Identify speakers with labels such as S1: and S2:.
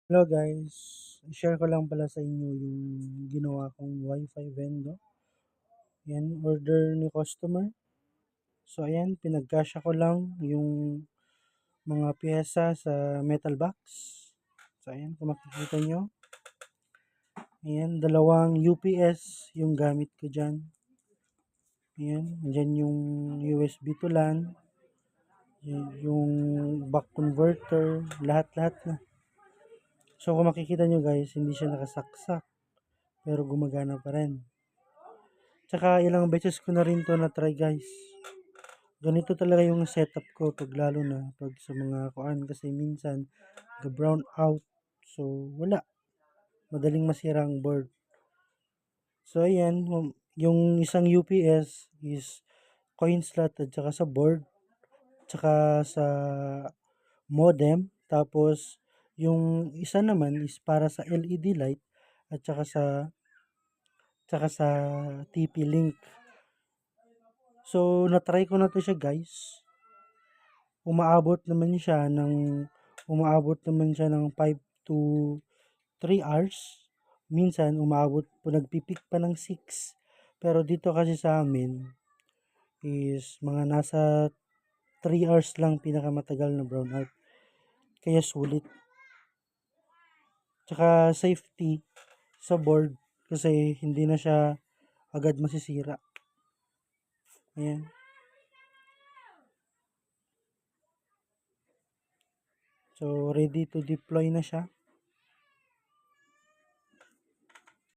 S1: Hello guys, share ko lang pala sa inyo yung ginawa kong wifi vendo. Yan, order ni customer. So ayan, pinagkasya ko lang yung mga pyesa sa metal box. So ayan, kung makikita nyo. Ayan, dalawang UPS yung gamit ko dyan. Ayan, dyan yung USB to LAN, yung back converter, lahat-lahat na. So kung makikita nyo guys, hindi siya nakasaksak, pero gumagana pa rin. Tsaka ilang beses ko na rin to na try guys. Ganito talaga yung setup ko pag lalo na pag sa mga kuan kasi minsan brown out. So wala, madaling masira ang board. So ayan, yung isang UPS is coin slot at saka sa board, tsaka sa modem. Tapos yung isa naman is para sa LED light at saka sa TP-Link. So na-try ko na to siya guys. Umaabot naman siya ng 5 to 3 hours. Minsan umaabot po, nagpipik pa ng 6. Pero dito kasi sa amin is mga nasa 3 hours lang pinakamatagal na brownout. Kaya sulit. Tsaka safety sa board kasi hindi na siya agad masisira. Ayan. So ready to deploy na siya.